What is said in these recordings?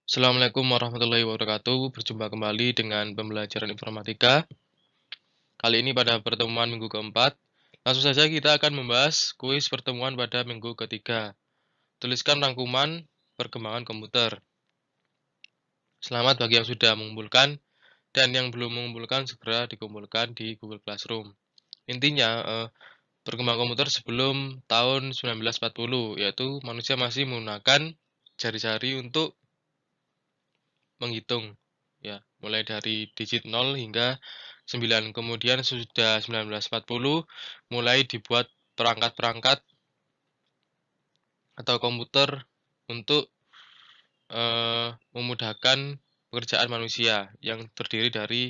Assalamualaikum warahmatullahi wabarakatuh. Berjumpa kembali dengan pembelajaran informatika. Kali ini pada pertemuan minggu keempat. Langsung saja kita akan membahas kuis pertemuan pada minggu ketiga. Tuliskan rangkuman perkembangan komputer. Selamat bagi yang sudah mengumpulkan dan yang belum mengumpulkan segera dikumpulkan di Google Classroom. Intinya, perkembangan komputer sebelum tahun 1940, yaitu manusia masih menggunakan jari-jari untuk menghitung, ya, mulai dari digit 0 hingga 9. Kemudian sudah 1940 mulai dibuat perangkat-perangkat atau komputer untuk memudahkan pekerjaan manusia yang terdiri dari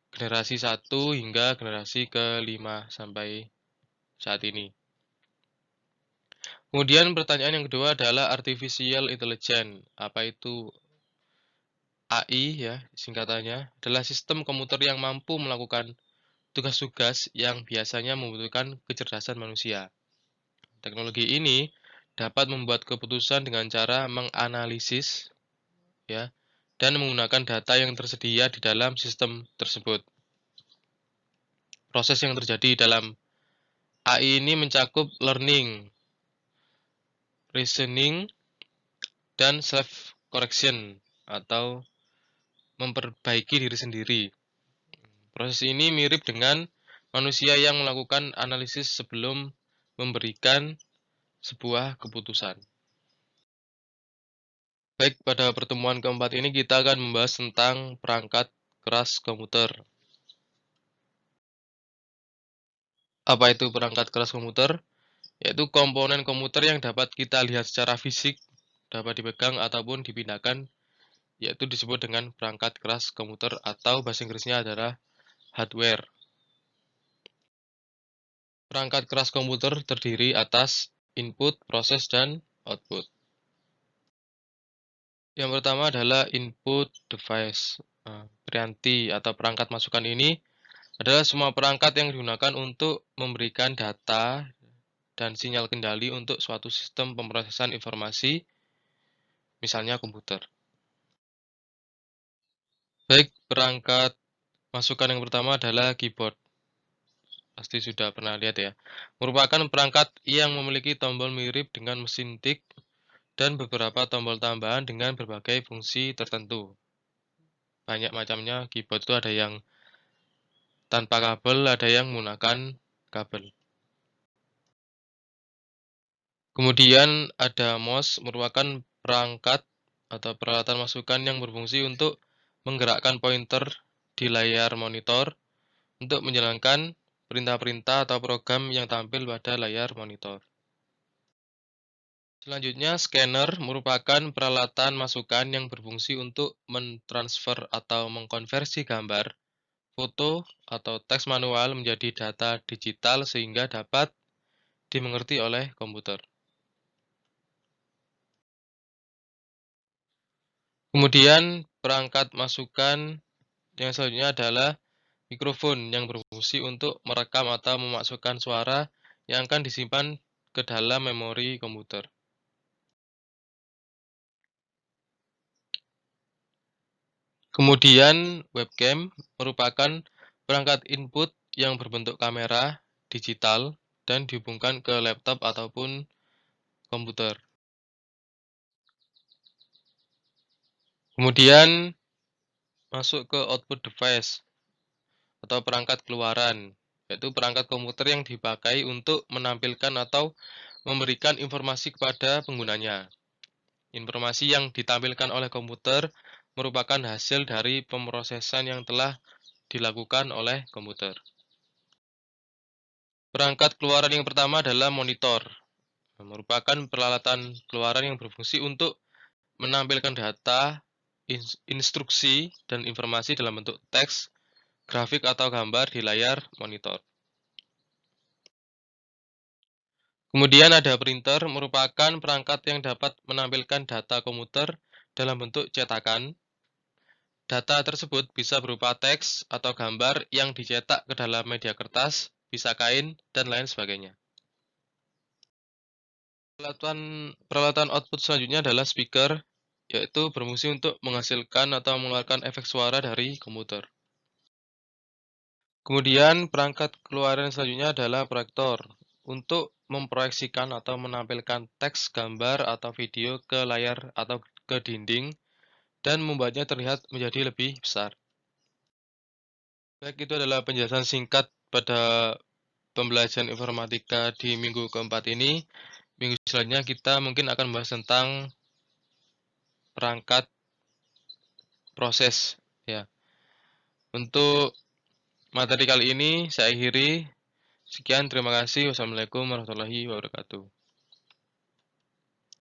generasi 1 hingga generasi ke-5 sampai saat ini. Kemudian pertanyaan yang kedua adalah artificial intelligence. Apa itu AI, ya, singkatannya adalah sistem komputer yang mampu melakukan tugas-tugas yang biasanya membutuhkan kecerdasan manusia. Teknologi ini dapat membuat keputusan dengan cara menganalisis, ya, dan menggunakan data yang tersedia di dalam sistem tersebut. Proses yang terjadi dalam AI ini mencakup learning, reasoning, dan self-correction atau memperbaiki diri sendiri. Proses ini mirip dengan manusia yang melakukan analisis sebelum memberikan sebuah keputusan. Baik, pada pertemuan keempat ini kita akan membahas tentang perangkat keras komputer. Apa itu perangkat keras komputer? Yaitu komponen komputer yang dapat kita lihat secara fisik, dapat dipegang ataupun dipindahkan, yaitu disebut dengan perangkat keras komputer atau bahasa Inggrisnya adalah hardware. Perangkat keras komputer terdiri atas input, proses, dan output. Yang pertama adalah input device. Piranti atau perangkat masukan ini adalah semua perangkat yang digunakan untuk memberikan data dan sinyal kendali untuk suatu sistem pemrosesan informasi, misalnya komputer. Baik, perangkat masukan yang pertama adalah keyboard. Pasti sudah pernah lihat ya. Merupakan perangkat yang memiliki tombol mirip dengan mesin tik dan beberapa tombol tambahan dengan berbagai fungsi tertentu. Banyak macamnya keyboard itu, ada yang tanpa kabel, ada yang menggunakan kabel. Kemudian ada mouse, merupakan perangkat atau peralatan masukan yang berfungsi untuk menggerakkan pointer di layar monitor untuk menjalankan perintah-perintah atau program yang tampil pada layar monitor. Selanjutnya, scanner merupakan peralatan masukan yang berfungsi untuk mentransfer atau mengkonversi gambar, foto, atau teks manual menjadi data digital sehingga dapat dimengerti oleh komputer. Kemudian, perangkat masukan yang selanjutnya adalah mikrofon yang berfungsi untuk merekam atau memasukkan suara yang akan disimpan ke dalam memori komputer. Kemudian, webcam merupakan perangkat input yang berbentuk kamera digital dan dihubungkan ke laptop ataupun komputer. Kemudian, masuk ke output device atau perangkat keluaran, yaitu perangkat komputer yang dipakai untuk menampilkan atau memberikan informasi kepada penggunanya. Informasi yang ditampilkan oleh komputer merupakan hasil dari pemrosesan yang telah dilakukan oleh komputer. Perangkat keluaran yang pertama adalah monitor. Merupakan peralatan keluaran yang berfungsi untuk menampilkan data, instruksi, dan informasi dalam bentuk teks, grafik, atau gambar di layar monitor. Kemudian ada printer, merupakan perangkat yang dapat menampilkan data komputer dalam bentuk cetakan. Data tersebut bisa berupa teks atau gambar yang dicetak ke dalam media kertas, bisa kain, dan lain sebagainya. Peralatan output selanjutnya adalah speaker. yaitu berfungsi untuk menghasilkan atau mengeluarkan efek suara dari komputer. Kemudian perangkat keluaran selanjutnya adalah proyektor, untuk memproyeksikan atau menampilkan teks, gambar, atau video ke layar atau ke dinding dan membuatnya terlihat menjadi lebih besar. Baik, itu adalah penjelasan singkat pada pembelajaran informatika di minggu keempat ini. Minggu selanjutnya kita mungkin akan membahas tentang perangkat proses. Ya, untuk materi kali ini saya akhiri. Sekian, terima kasih. Wassalamualaikum warahmatullahi wabarakatuh.